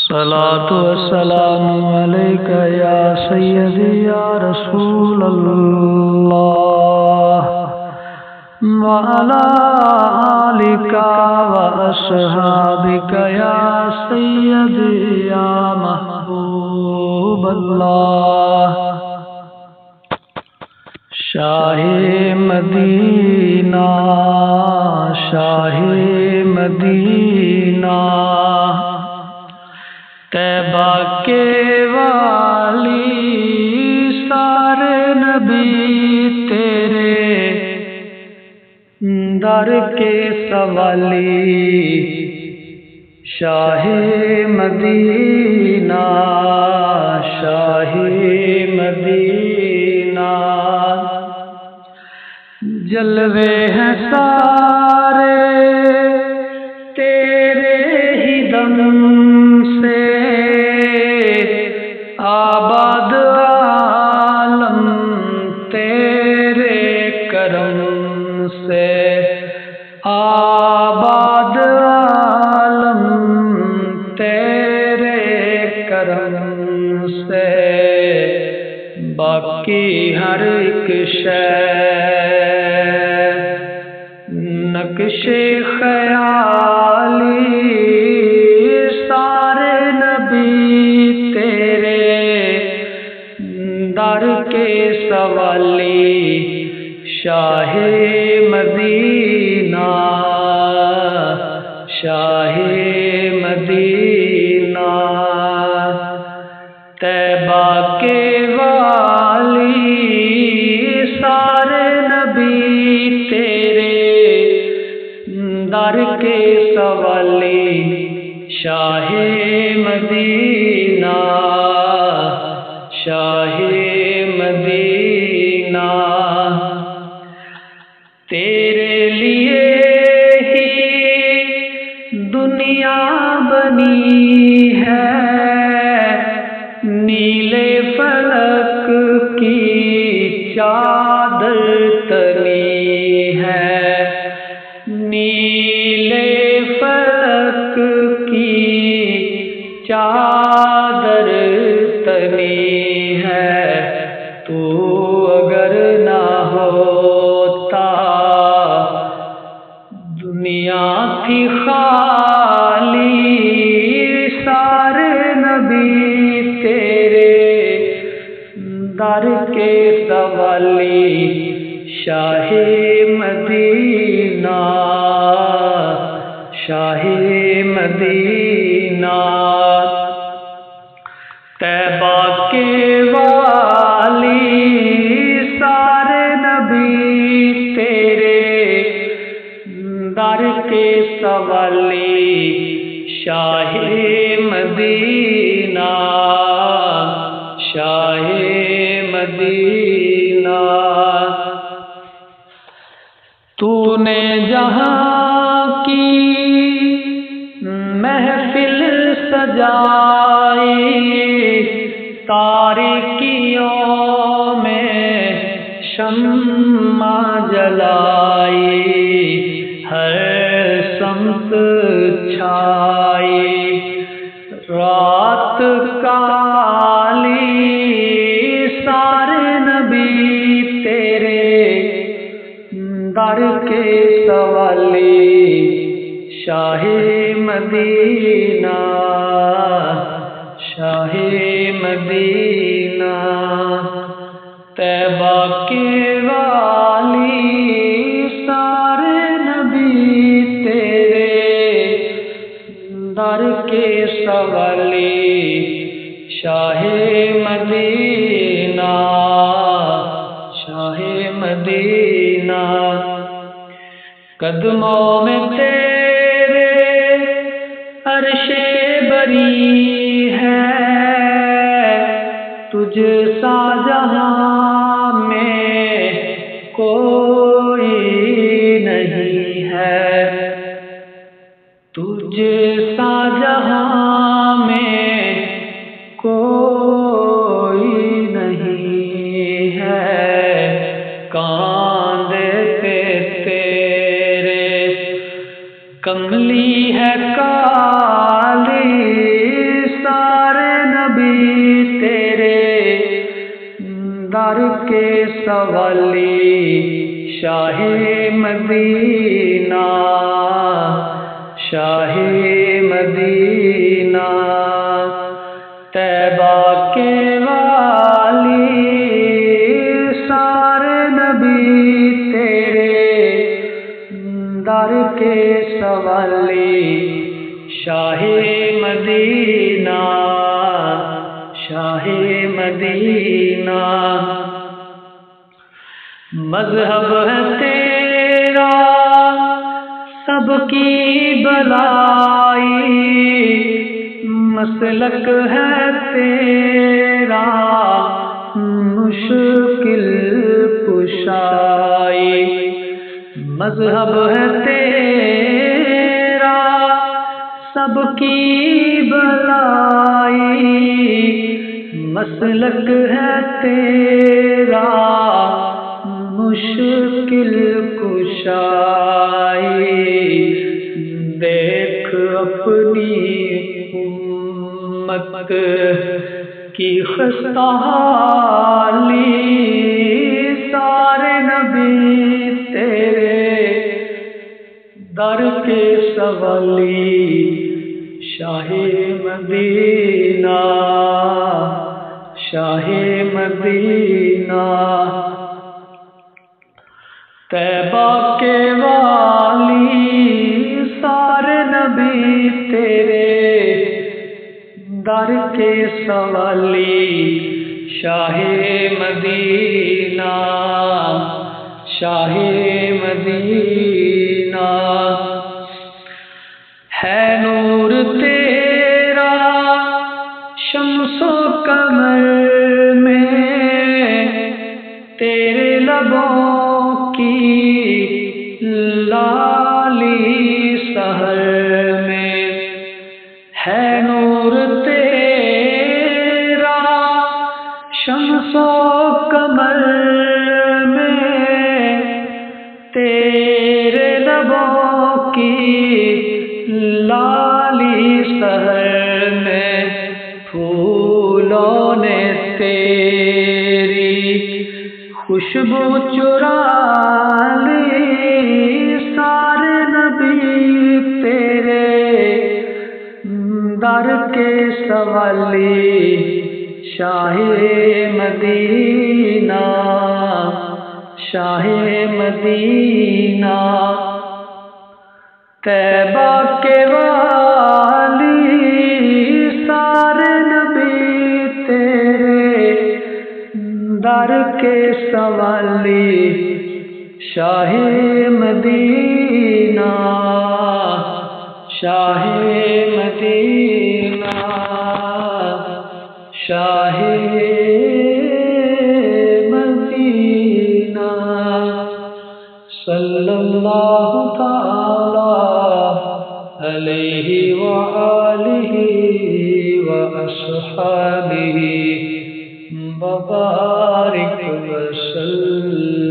الصلاة والسلام عليك يا سيدي يا رسول الله وعلى آلك وأصحابك يا سيدي يا محبوب الله شاہ مدینہ شاہ مدینہ طیبہ کے والی سارے نبی تیرے در کے سوالی شاہ مدینہ شاہ مدینہ جلوے ہیں سارے تیرے ہی دم سے آباد عالم تیرے کرم سے آباد عالم تیرے کرم سے باقی ہر ایک شے نقش خیالی سارے نبی تیرے در کے سوالی شاہ مدینہ شاہ مدینہ طیبہ کے والی سارے نبی تیرے در کے سوالی شاہ مدینہ شاہ مدینہ تیرے لیے ہی دنیا بنی ہے نیلے فلک کی چادر تنی ہے نیلے فلک کی چادر تنی ہے تو اگر نہ ہوتا دنیا تھی خالی سارے نبی تیرے در کے سوالی شاہ مدینہ شاہ مدینہ طیبہ کے والی سارے نبی تیرے در کے سوالی شاہ مدینہ شاہ مدینہ تو نے جہاں کی محفل سجائی تاریکیوں میں شمع جلائی ہر سمت چھائی رات کالی سارے نبی تیرے در کے سوالی شاہ مدینہ شاہ مدینہ طیبہ کے والی سارے نبی تیرے در کے سوالی شاہ مدینہ شاہ مدینہ قدموں میں تیرے عرش بری ہے تجھ سا جہاں میں کوئی نہیں ہے تجھ سا جہاں میں کوئی نہیں ہے کاندھے تیرے کملی ہے کالی سوالی شاہ مدینہ شاہ مدینہ طیبہ کے والی سارے نبی تیرے در کے سوالی شاہ مدینہ شاہ مدینہ مذہب ہے تیرا سب کی بلائی مسلک ہے تیرا مشکل کشائی مذہب ہے تیرا سب کی بلائی مسلک ہے تیرا مشکل کشائی دیکھ اپنی امت کی خستہ حالی سارے نبی تیرے در کے سوالی شاہ مدینہ شاہ مدینہ طیبہ کے والی سارے نبی تیرے در کے سوالی شاہ مدینہ شاہ مدینہ ہے نور تیرا شمس و قمر میں تیرے لبوں کی لالی سحر میں ہے نور تیرا شمس و قمر میں تیرے لبوں کی لالی سحر میں پھولوں نے تیری خوشبو چرا لی سارے نبی تیرے در کے سوالی شاہ مدینہ شاہ مدینہ طیبہ کے والی سارے نبی تیرے در کے سوالی شاہ مدینہ شاہ مدینہ شاہ مدینہ صلی اللہ تعالی علیہ وآلہ وأصحابہ وبارک وسلم